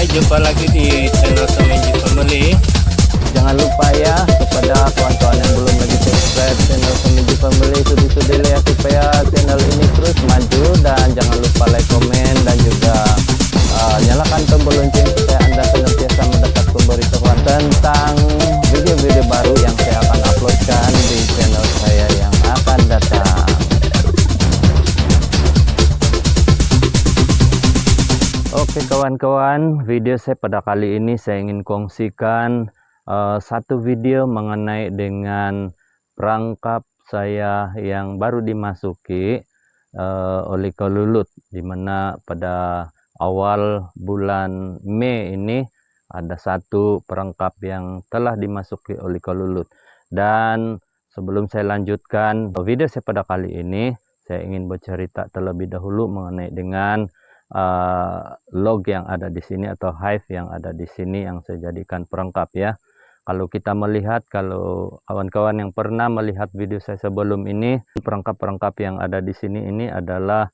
hai, jumpa lagi di channel Semenji Family. Jangan lupa ya kepada kawan-kawan yang belum lagi subscribe channel Semenji Family, sudi-sudi ya supaya channel ini terus maju, dan jangan lupa like, komen, dan juga nyalakan tombol lonceng supaya Anda senantiasa mendapat pemberitahuan tentang video-video baru yang saya akan uploadkan di channel saya yang akan datang. Oke kawan-kawan, video saya pada kali ini saya ingin kongsikan satu video mengenai dengan perangkap saya yang baru dimasuki oleh Kolulut, dimana pada awal bulan Mei ini ada satu perangkap yang telah dimasuki oleh Kolulut. Dan sebelum saya lanjutkan video saya pada kali ini, saya ingin bercerita terlebih dahulu mengenai dengan log yang ada di sini atau hive yang ada di sini yang saya jadikan perangkap ya. Kalau kita melihat, kalau kawan-kawan yang pernah melihat video saya sebelum ini, perangkap-perangkap yang ada di sini ini adalah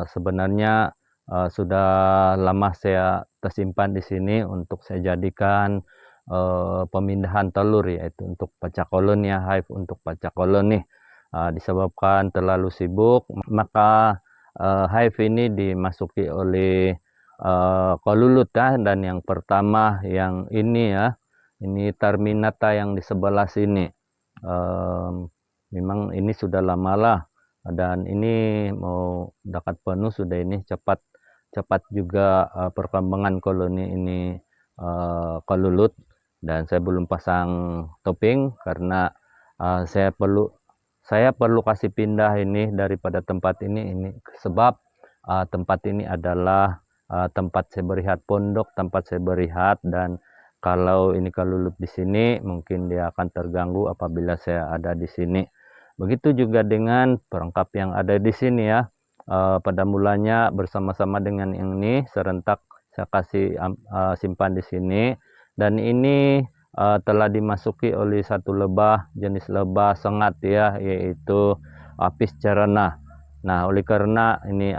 sebenarnya sudah lama saya tersimpan di sini untuk saya jadikan pemindahan telur, yaitu untuk pecah kolon ya, hive untuk pecah kolon nih. Disebabkan terlalu sibuk, maka hive ini dimasuki oleh Kolulut ya. Dan yang pertama yang ini ya, ini Terminata yang di sebelah sini. Memang ini sudah lama lah, dan ini mau dekat penuh sudah, ini cepat juga perkembangan koloni ini Kolulut. Dan saya belum pasang topping karena saya perlu kasih pindah ini daripada tempat ini sebab tempat ini adalah tempat saya berehat, pondok tempat saya berehat, dan kalau ini Kolulut di sini mungkin dia akan terganggu apabila saya ada di sini. Begitu juga dengan perangkap yang ada di sini ya. Pada mulanya bersama-sama dengan yang ini serentak saya kasih simpan di sini, dan ini telah dimasuki oleh satu lebah, jenis lebah sengat ya, yaitu Apis cerana. Nah, oleh karena ini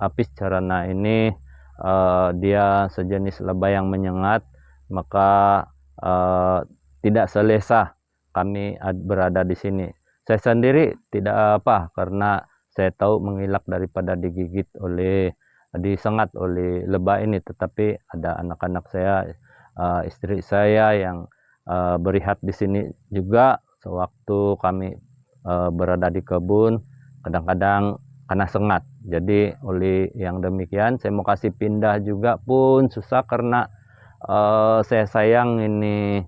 Apis cerana ini dia sejenis lebah yang menyengat, maka tidak selesa kami berada di sini. Saya sendiri tidak apa, karena saya tahu mengelak daripada digigit disengat oleh lebah ini, tetapi ada anak-anak saya, istri saya yang berehat di sini juga. Sewaktu kami berada di kebun, kadang-kadang kena sengat. Jadi oleh yang demikian saya mau kasih pindah juga pun susah, karena saya sayang ini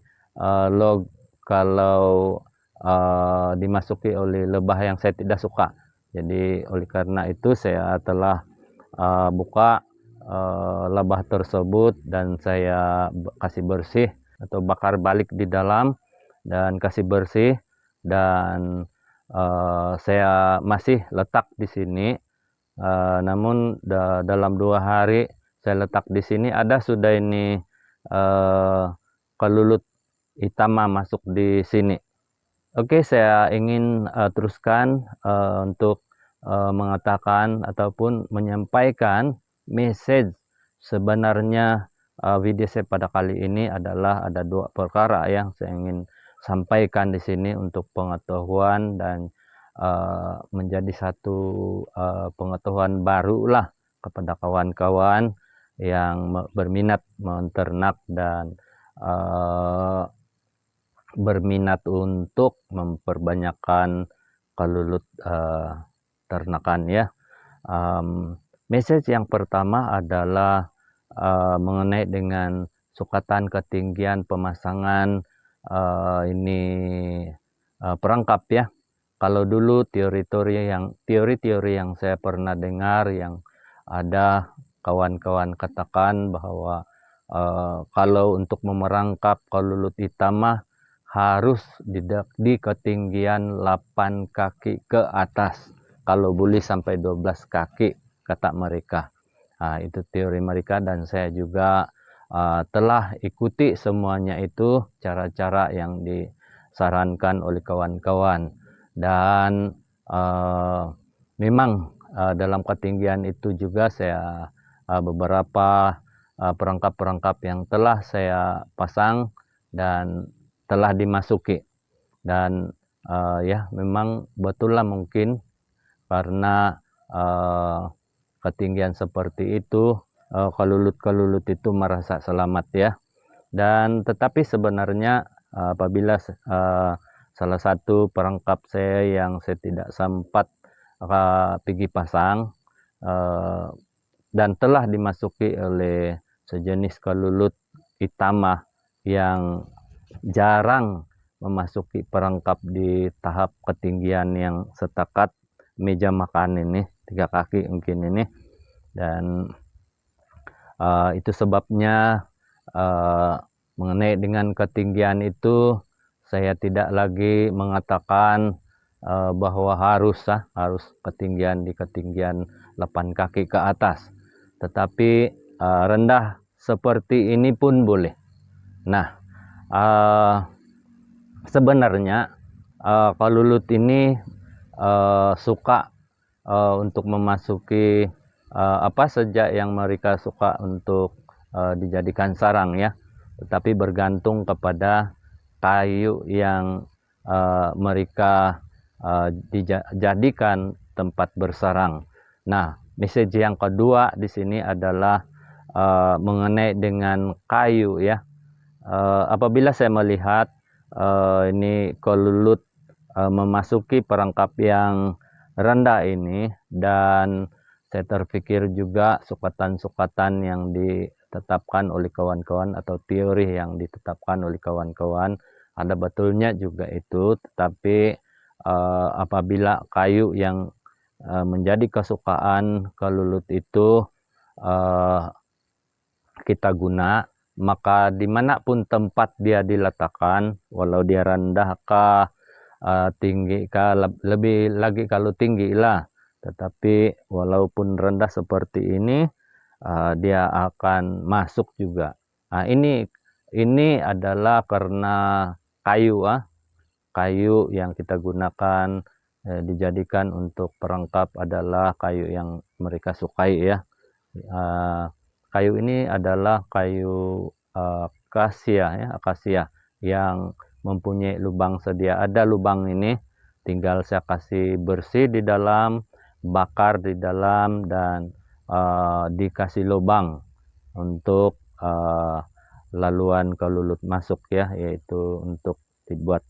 log kalau dimasuki oleh lebah yang saya tidak suka. Jadi oleh karena itu saya telah buka lebah tersebut, dan saya kasih bersih atau bakar balik di dalam dan kasih bersih. Dan saya masih letak di sini, namun dalam 2 hari saya letak di sini ada sudah ini Kolulut hitam masuk di sini. Oke, saya ingin teruskan untuk mengatakan ataupun menyampaikan message. Sebenarnya video saya pada kali ini adalah ada 2 perkara yang saya ingin sampaikan di sini untuk pengetahuan dan menjadi satu pengetahuan baru lah kepada kawan-kawan yang berminat menternak dan berminat untuk memperbanyakkan Kolulut ternakan ya. Message yang pertama adalah mengenai dengan sukatan ketinggian pemasangan ini perangkap ya. Kalau dulu teori-teori yang saya pernah dengar, yang ada kawan-kawan katakan bahwa kalau untuk memerangkap Kolulut hitam harus di ketinggian 8 kaki ke atas, kalau boleh sampai 12 kaki kata mereka. Itu teori mereka, dan saya juga telah ikuti semuanya itu, cara-cara yang disarankan oleh kawan-kawan. Dan memang dalam ketinggian itu juga saya beberapa perangkap-perangkap yang telah saya pasang dan telah dimasuki. Dan ya memang betullah mungkin karena ketinggian seperti itu kelulut-kelulut itu merasa selamat ya. Dan tetapi sebenarnya apabila salah satu perangkap saya yang saya tidak sempat pergi pasang dan telah dimasuki oleh sejenis kelulut hitamah yang jarang memasuki perangkap di tahap ketinggian yang setakat meja makan ini, 3 kaki mungkin ini. Dan itu sebabnya mengenai dengan ketinggian itu saya tidak lagi mengatakan bahwa harus ketinggian di ketinggian 8 kaki ke atas, tetapi rendah seperti ini pun boleh. Nah, sebenarnya kelulut ini suka untuk memasuki apa saja yang mereka suka untuk dijadikan sarang ya, tetapi bergantung kepada kayu yang mereka dijadikan tempat bersarang. Nah, message yang kedua di sini adalah mengenai dengan kayu ya. Apabila saya melihat ini kelulut memasuki perangkap yang rendah ini, dan saya terpikir juga sukatan-sukatan yang ditetapkan oleh kawan-kawan atau teori yang ditetapkan oleh kawan-kawan ada betulnya juga itu, tetapi apabila kayu yang menjadi kesukaan kelulut itu kita guna, maka dimanapun tempat dia diletakkan, walau dia rendah kah, tinggi kah, lebih lagi kalau tinggi lah, tetapi walaupun rendah seperti ini dia akan masuk juga. Nah, ini adalah karena kayu yang kita gunakan dijadikan untuk perangkap adalah kayu yang mereka sukai ya. Kayu ini adalah kayu akasia yang mempunyai lubang sedia ada lubang ini, tinggal saya kasih bersih di dalam, bakar di dalam, dan dikasih lubang untuk laluan kelulut masuk ya, yaitu untuk dibuat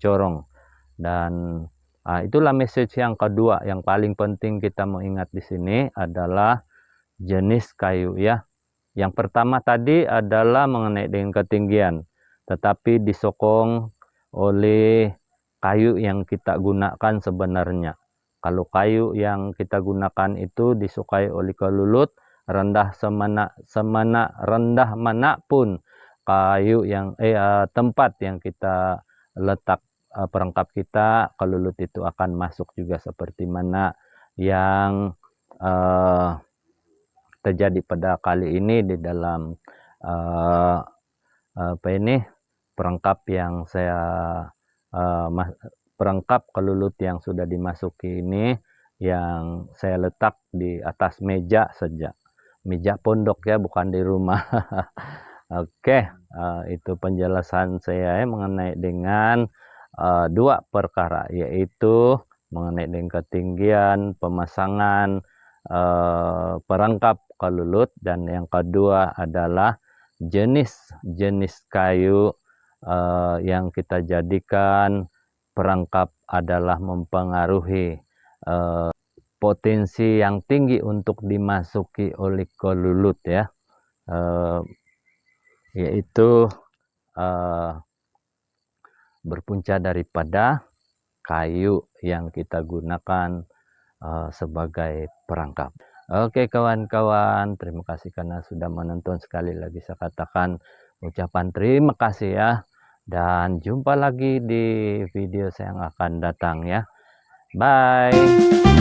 corong. Dan itulah message yang kedua yang paling penting kita mau ingat di sini adalah jenis kayu ya. Yang pertama tadi adalah mengenai dengan ketinggian, tetapi disokong oleh kayu yang kita gunakan sebenarnya. Kalau kayu yang kita gunakan itu disukai oleh kelulut, rendah semana rendah manapun kayu yang tempat yang kita letak perangkap kita, kelulut itu akan masuk juga, seperti mana yang terjadi pada kali ini di dalam perangkap yang saya perangkap kelulut yang sudah dimasuki ini, yang saya letak di atas meja saja, meja pondok ya, bukan di rumah. Oke, itu penjelasan saya mengenai dengan dua perkara, yaitu mengenai dengan ketinggian pemasangan perangkap kelulut, dan yang kedua adalah jenis kayu yang kita jadikan perangkap adalah mempengaruhi potensi yang tinggi untuk dimasuki oleh kelulut ya, yaitu berpunca daripada kayu yang kita gunakan sebagai perangkap. Oke kawan-kawan, terima kasih karena sudah menonton. Sekali lagi saya katakan ucapan terima kasih ya, dan jumpa lagi di video saya yang akan datang ya. Bye.